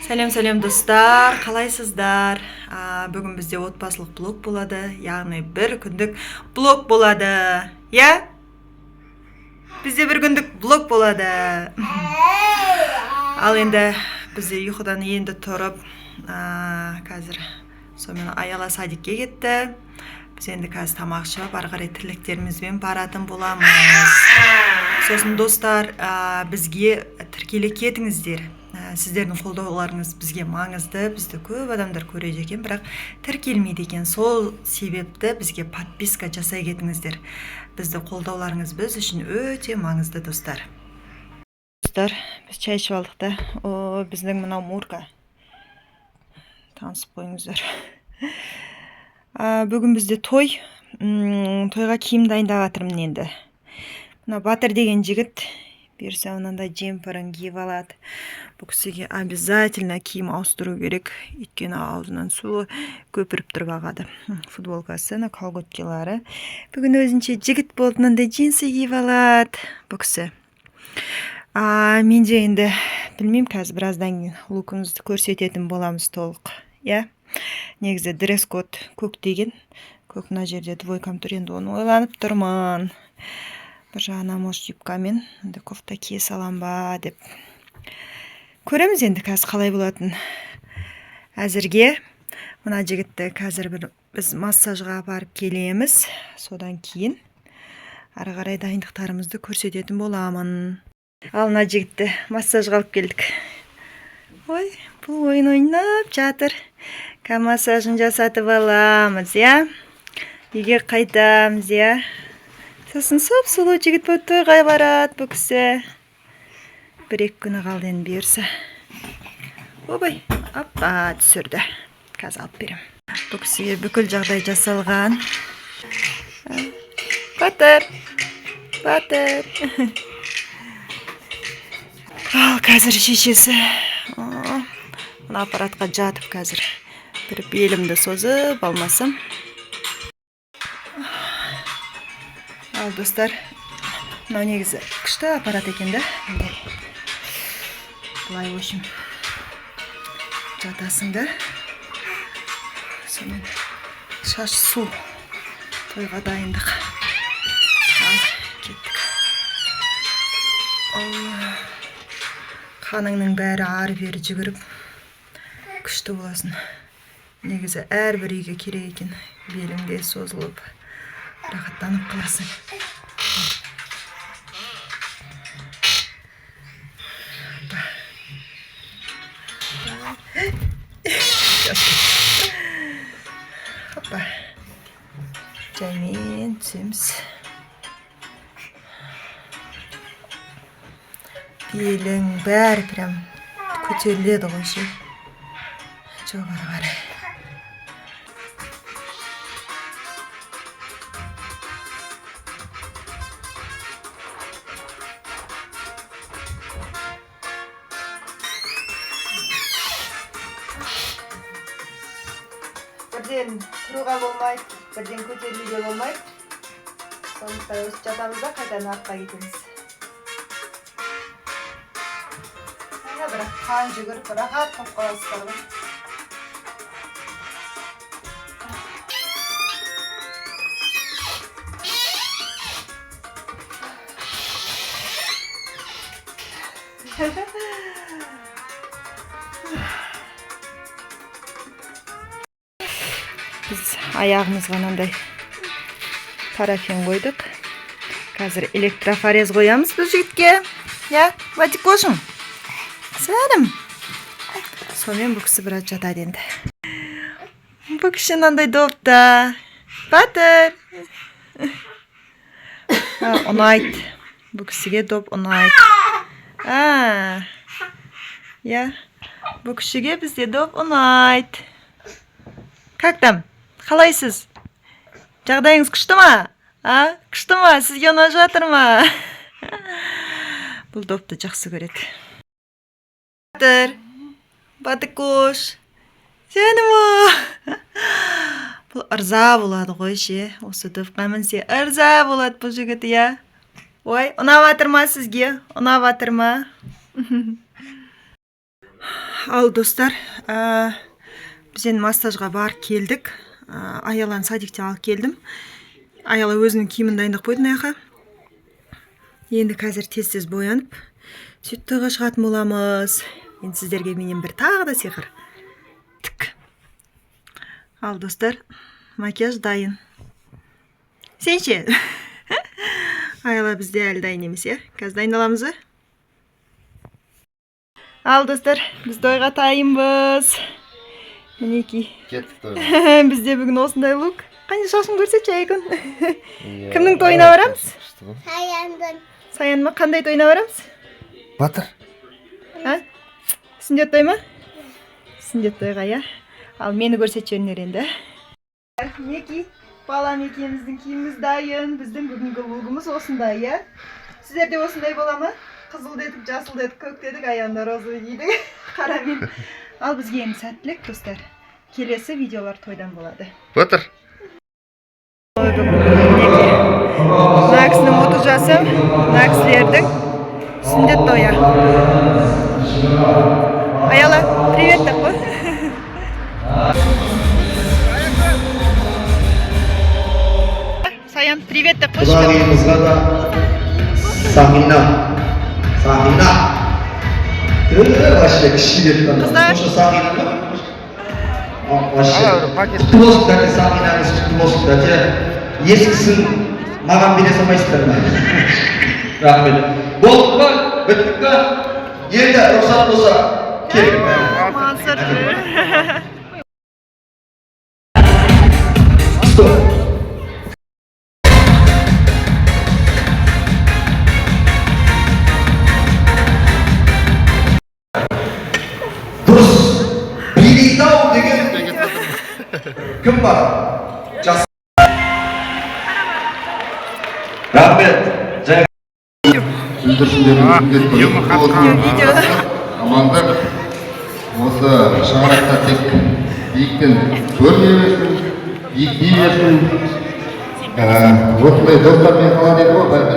Сәлем достар, қалайсыздар? Бүгін бізде отбасылық блог болады, яғни бір күндік блог болады. Я? Бізде бір күндік блог болады. Ал енді бізде ұйқыдан енді тұрып, қазір сонымен аяла садикке кетті. Біз енді қазір тамақ ішіп, ары қарай тірліктерімізбен баратын боламыз. Сосын достар, бізге тіркеле кетіңіздер. Сіздердің қолдауларыңыз бізге маңызды, бізді көп адамдар көреді екен, бірақ тіркелмейді екен. Сол себепті бізге подписка жасай кетіңіздер. Бізді қолдауларыңыз біз үшін өте маңызды достар. Достар, біз чай ішіп алдық та. Біздің мынау Мурка. Танысып қойыңыздар. Бүгін бізде той. Тойға киім дайындап жатырмын енді. Мына Батыр деген жігіт берсе онанда джемперін киіп алады. Бұл кісіге обязательно киім ауыстыру керек, өйткені аузынан суы көпіріп тұрып ағады. Футболкасы, колготкалары. Бүгін өзінше жігіт болды, мынандай джинсы киіп алады бұл кісі. Мен де енді білмеймін, қазір біраздан кейін лукымызды көрсететін боламыз толық. Негізі дресс-код көк деген. Көк мына жерде двойкам тұр, енді оны ойланып тұрмын. Бір жағына может юбкамен кофта кие салам ба деп. Көреміз енді қазір қалай болатын. Әзірге мына жігітті қазір біз массажға апарып келеміз. Содан кейін ары қарай дайындықтарымызды көрсететін боламын. Ал мына жігітті массажға алып келдік. Ой, бұл ойын ойнап жатыр. Массажын жасатып аламыз, Үйге қайтамыз, Сосын сұлу жігіт болып тойға барады бұл кісі. Бір-екі күні қалды енді берсі. Обай, түсірді. Қазір алып берем. Бұл кісіге бүкіл жағдай жасалған. Батыр. Ал қазір шешесі. Мына аппаратқа жатып қазір. Бір белімді созып алмасам. Ал достар, мынау негізі күшті аппарат екен да. Бұлай өшім жатасың да. Сонымен шаш су тойға дайындық. Ал кеттік. Қаныңның бәрі ары-бері жүгіріп күшті боласын. Негізі әрбір үйге керек екен. Беліңде созылып рахаттанып қаласың. Hoppa. Жаймен түсеміз. Белің бәрі прям көтеріледі ғой ше. Жоғары қарай. Бірден тұруға болмайды, бірден көтерілуге болмайды. Сондықтан өсіп жатамыз да қайтадан артқа кетеміз. Бірақ қан жүгіріп рахат болып қаласыздар ғой. Біз аяғымызға мынандай парафин қойдық. Қазір электрофорез қоямыз бұл жігітке. Батик қошым. Сәлем. Сонымен бұл кісі біраз жатады енді. Бұл кіші мынандай допта. Батыр. Ұнайды. Бұл кісіге доп ұнайды. Бұл кішіге бізде доп ұнайды. Как там? Қалайсыз? Жағдайыңыз күшті ма? Күшті ма? Сізге ұнап жатыр ма? Бұл допты жақсы көреді. Батыр қош. Сені ма? Бұл ырза болады ғой ше. Осы допқа мінсе ырза болады бұл жігіт, Ой, ұнап жатыр ма сізге? Ұнап жатыр ма? Ал достар, біз енді массажға барып келдік. Аяланы садиктен алып келдім. Аяла өзінің киімін дайындап қойды мына жаққа. Енді қазір тез боянып, сөйтіп тойға шығатын боламыз. Енді сіздерге менен бір тағы да сиқыр. Тік. Ал достар, макияж дайын. Сен ше? Аяла бізде әлі дайын емес, е? Қазір дайындаламыз ба? Ал достар, біз тойға тайынбыз. Мінеки. Кеттік тойға. Бізде бүгін осындай лук. Қане шашын көрсетші Айкүн. Кімнің тойына барамыз? Саяндың. Саян ма? Қандай тойына барамыз? Батыр. Сүндет той ма? Сүндет тойға, я. Ал мені көрсетші өнер енді. Мінеки, балам екеуміздің киіміміз дайын. Біздің бүгінгі лугымыз осындай, я. Сіздерде осындай бола ма? Қызыл дедік, жасыл дедік, көк дедік, аяғында розовый дейдік. Қарамен. Ал бізге енді сәттілік, достар. Келесі видеолар тойдан болады. Батыр. Мына кісінің 30 жасы, мына кісілердің сүндет тойы. Аяла, привет деп қой. Саян, привет деп қойшы. Құдағиымызға да Сағина. Вообще кіші деп Қыздар. Сағина ма? Вообще. Құтты болсын дәте, Сағинаңыз құтты болсын дәте. Ескісін маған бере салмайсыздар ма? Рахмет. Болды ма? Біттік па? Енді рұқсат болса келіп. Мансыр. Стоп. Дұрыс. Билейді-ау деген кім бар? Жас. Рахмет. Жай. Амандық. Осы шаңырақта тек биіктен көрмей берсін, биіктей берсін. Осындай достармен қала деді ғой бәрі.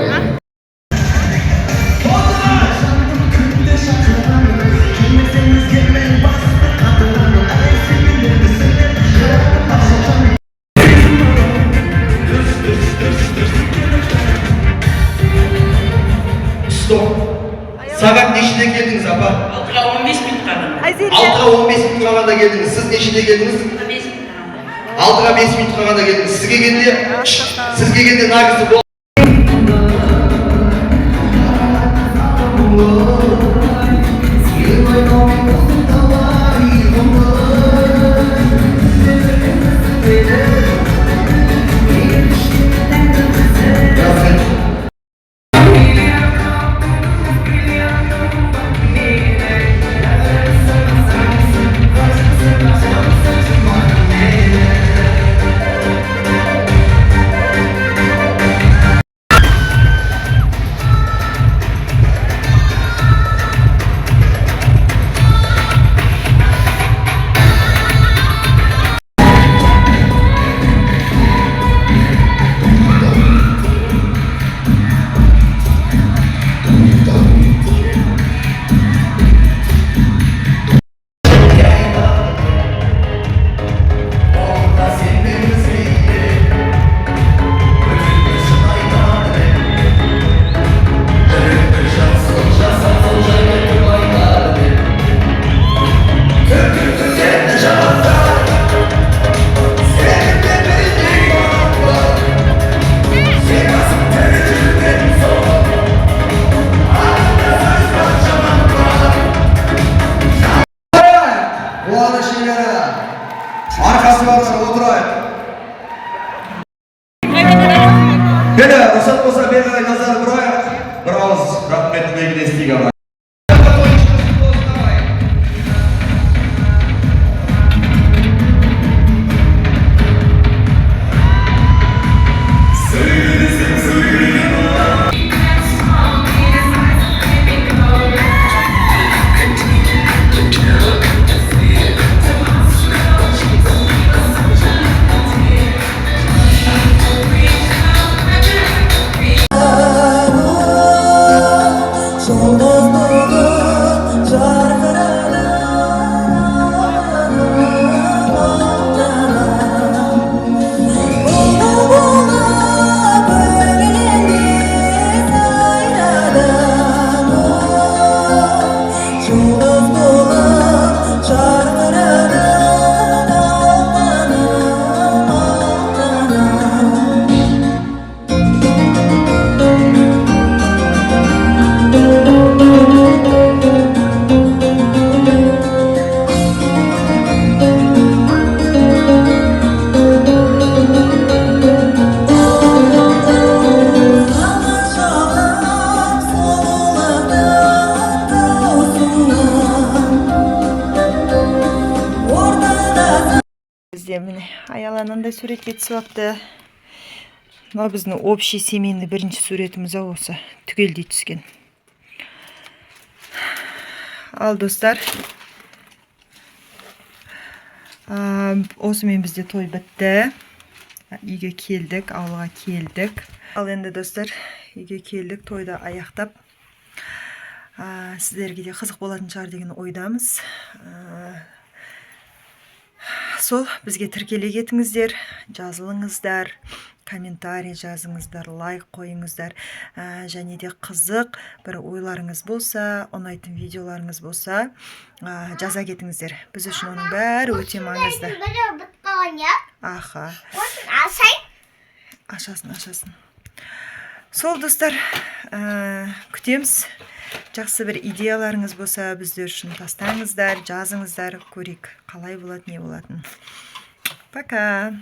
Сағат нешеде келдіңіз, апа? 6-ға 15 минут қалған. 6-ға 15 минут қалғанда келдіңіз. Сіз нешеде келдіңіз? 5 минут қалған. 6-ға 5 минут қалғанда келдіңіз. Сізге келде нағызы бол. Arkası varsa oturayım. Beni ruhsat olsa beni nazar buraya. Bravo, rahmetli belki desteği var. Somos бізде міне аяланандай суретке түсіпті. Мына біздің общий семейный бірінші суретіміз осы түгелдей түскен. Ал достар, осымен бізде той бітті. Үйге келдік, ауылға келдік. Ал енді достар, үйге келдік, тойды аяқтап. Сіздерге де қызық болатын шығар деген ойдамыз. Сол, бізге тіркеле кетіңіздер, жазылыңыздар, комментарий жазыңыздар, лайк қойыңыздар, және де қызық бір ойларыңыз болса, ұнайтын видеоларыңыз болса, жаза кетіңіздер. Біз үшін оның бәрі өте маңызды. Аха. Ашасын. Сол достар, күтеміз. Жақсы бір идеяларыңыз болса, біздер үшін тастаңыздар, жазыңыздар, көрейік қалай болады, не болатын. Пока.